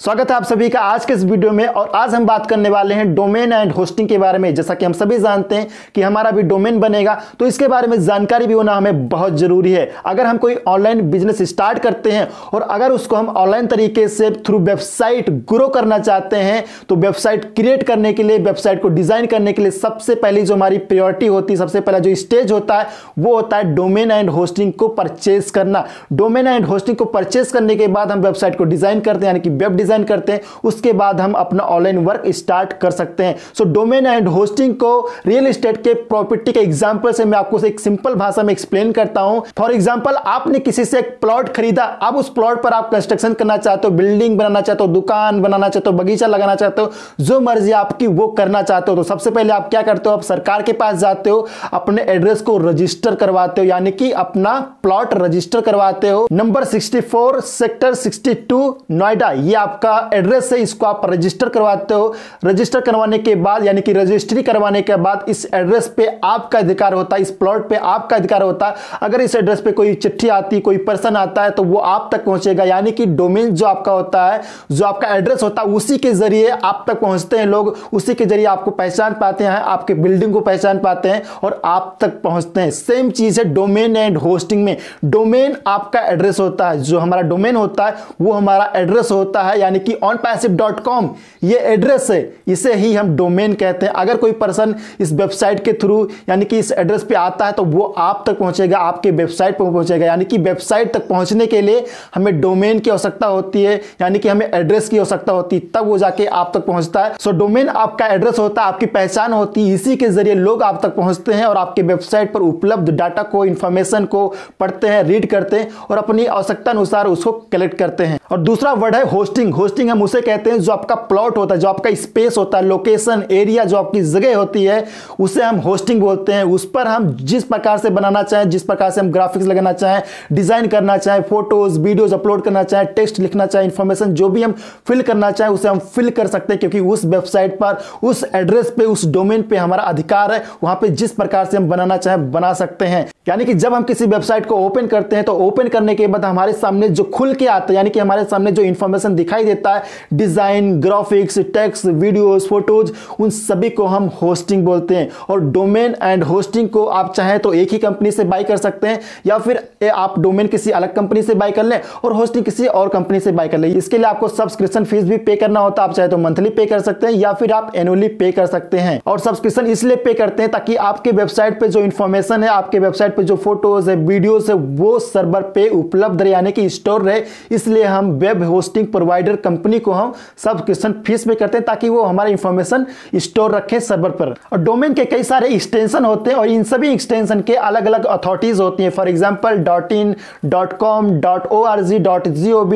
स्वागत है आप सभी का आज के इस वीडियो में। और आज हम बात करने वाले हैं डोमेन एंड होस्टिंग के बारे में। जैसा कि हम सभी जानते हैं कि हमारा भी डोमेन बनेगा, तो इसके बारे में जानकारी भी होना हमें बहुत जरूरी है। अगर हम कोई ऑनलाइन बिजनेस स्टार्ट करते हैं और अगर उसको हम ऑनलाइन तरीके से थ्रू वेबसाइट ग्रो करना चाहते हैं, तो वेबसाइट क्रिएट करने के लिए, वेबसाइट को डिजाइन करने के लिए सबसे पहली जो हमारी प्रायोरिटी होती है, सबसे पहला जो स्टेज होता है वो होता है डोमेन एंड होस्टिंग को परचेज करना। डोमेन एंड होस्टिंग को परचेज करने के बाद हम वेबसाइट को डिजाइन करते हैं, यानी कि वेब डिजाइन करते हैं। उसके बाद हम अपना ऑनलाइन वर्क स्टार्ट कर सकते हैं। सो डोमेन एंड होस्टिंग को रियल एस्टेट के प्रॉपर्टी के एग्जांपल से मैं आपको एक सिंपल भाषा में एक्सप्लेन करता हूं। फॉर एग्जांपल, आपने किसी से एक प्लॉट खरीदा, अब उस प्लॉट पर आप कंस्ट्रक्शन करना चाहते हो, बिल्डिंग बनाना चाहते हो, दुकान बनाना चाहते हो, बगीचा लगाना चाहते हो, जो मर्जी आपकी वो करना चाहते हो। तो सबसे पहले आप क्या करते हो, आप सरकार के पास जाते हो, अपने एड्रेस को रजिस्टर करवाते हो, यानी कि अपना प्लॉट रजिस्टर करवाते हो। नंबर 64 सेक्टर 62 नोएडा, ये आपका एड्रेस है, इसको आप रजिस्टर करवाते हो। रजिस्टर करवाने के बाद, यानी कि रजिस्ट्री करवाने के बाद, इस एड्रेस पे आपका अधिकार होता है, इस प्लॉट पे आपका अधिकार होता है। अगर इस एड्रेस पे कोई चिट्ठी आती, कोई पर्सन आता है, तो वो आप तक पहुंचेगा। यानी कि डोमेन जो आपका होता है, जो आपका एड्रेस होता है, उसी के जरिए आप तक पहुंचते हैं लोग, उसी के जरिए आपको पहचान पाते हैं, आपके बिल्डिंग को पहचान पाते हैं और आप तक पहुंचते हैं। सेम चीज है डोमेन एंड होस्टिंग में। डोमेन आपका एड्रेस होता है, जो हमारा डोमेन होता है वो हमारा एड्रेस होता है, यानी कि onpassive.com ये एड्रेस है, इसे ही हम डोमेन कहते हैं। अगर कोई पर्सन इस वेबसाइट के थ्रू, यानी कि इस एड्रेस पे आता है, तो वो आप तक पहुंचेगा, आपके वेबसाइट पर पहुंचेगा। यानी कि वेबसाइट तक पहुंचने के लिए हमें डोमेन की आवश्यकता होती है, यानी कि हमें एड्रेस की आवश्यकता होती है, तब वो जाके आप तक पहुंचता है। सो डोमेन आपका एड्रेस होता है, आपकी पहचान होती है, इसी के जरिए लोग आप तक पहुंचते हैं और आपके वेबसाइट पर उपलब्ध डाटा को, इंफॉर्मेशन को पढ़ते हैं, रीड करते हैं और अपनी आवश्यकता अनुसार उसको कलेक्ट करते हैं। और दूसरा वर्ड है होस्टिंग। होस्टिंग हम उसे कहते हैं जो आपका प्लॉट होता है, जो आपका स्पेस होता है, लोकेशन, एरिया, जो आपकी जगह होती है, उसे हम होस्टिंग बोलते हैं। उस पर हम जिस प्रकार से बनाना चाहें, जिस प्रकार से हम ग्राफिक्स लगाना चाहें, डिजाइन करना चाहें, फोटोज वीडियोज अपलोड करना चाहें, टेक्स्ट लिखना चाहें, इंफॉर्मेशन जो भी हम फिल करना चाहें, उसे हम फिल कर सकते हैं, क्योंकि उस वेबसाइट पर, उस एड्रेस पे, उस डोमेन पे हमारा अधिकार है। वहां पे जिस प्रकार से हम बनाना चाहें बना सकते हैं। यानी कि जब हम किसी वेबसाइट को ओपन करते हैं, तो ओपन करने के बाद हमारे सामने जो खुल के आता है, यानी कि हमारे सामने जो इंफॉर्मेशन दिखाई देता है, design, graphics, text, videos, photos, उन सभी को हम होस्टिंग बोलते हैं। और डोमेन एंड होस्टिंग को आप चाहें तो एक ही कंपनी से बाय कर सकते हैं, या फिर आप डोमेन किसी अलग कंपनी से बाय कर लें और होस्टिंग किसी और कंपनी से बाय कर लें। इसके लिए आपको सब्सक्रिप्शन फीस भी पे करना होता है। आप चाहे तो मंथली पे कर सकते हैं या फिर आप एनुअली पे कर सकते हैं। और सब्सक्रिप्शन इसलिए पे करते हैं ताकि आपके वेबसाइट पे जो इंफॉर्मेशन है, आपके वेबसाइट पे जो फोटोज है, वीडियोज है, वो सर्वर पे उपलब्ध रहे, यानी कि स्टोर रहे। इसलिए हम वेब होस्टिंग प्रोवाइडर कंपनी को हम सब्सक्रिप्शन फीस पे करते हैं ताकि वो हमारा इंफॉर्मेशन स्टोर रखे सर्वर पर। और डोमेन के कई सारे एक्सटेंशन होते हैं और इन सभी एक्सटेंशन के अलग अलग अथॉरिटीज होती हैं। For example .in, .com, .org, .gov,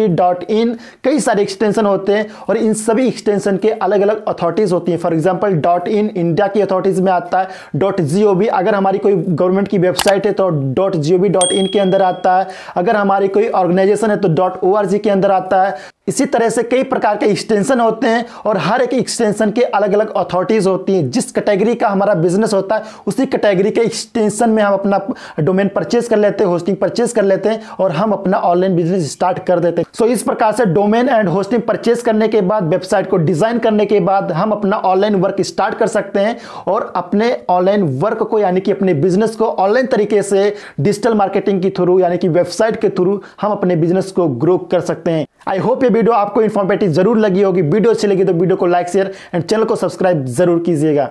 .in, कई सारे एक्सटेंशन होते हैं और इन सभी एक्सटेंशन के अलग अलग अथॉरिटीज होती हैं। फॉर एग्जांपल .in इंडिया की अथॉरिटीज में आता है, .gov अगर हमारी कोई गवर्नमेंट की वेबसाइट है तो .gov.in के अंदर आता है, अगर हमारी कोई ऑर्गेनाइजेशन है तो .org के अंदर आता है। इसी तरह से कई प्रकार के एक्सटेंशन होते हैं और हर एक एक्सटेंशन के अलग अलग अथॉरिटीज होती हैं। जिस कैटेगरी का हमारा बिजनेस होता है, उसी कैटेगरी के एक्सटेंशन में हम अपना डोमेन परचेज कर लेते हैं, होस्टिंग परचेज कर लेते हैं और हम अपना ऑनलाइन बिजनेस स्टार्ट कर देते हैं। सो इस प्रकार से डोमेन एंड होस्टिंग परचेज करने के बाद, वेबसाइट को डिजाइन करने के बाद, हम अपना ऑनलाइन वर्क स्टार्ट कर सकते हैं और अपने ऑनलाइन वर्क को, यानी कि अपने बिजनेस को ऑनलाइन तरीके से डिजिटल मार्केटिंग के थ्रू, यानी कि वेबसाइट के थ्रू हम अपने बिजनेस को ग्रो कर सकते हैं। आई होप ये वीडियो आपको इंफॉर्मेटिव जरूर लगी होगी। वीडियो अच्छी लगी तो वीडियो को लाइक, शेयर एंड चैनल को सब्सक्राइब जरूर कीजिएगा।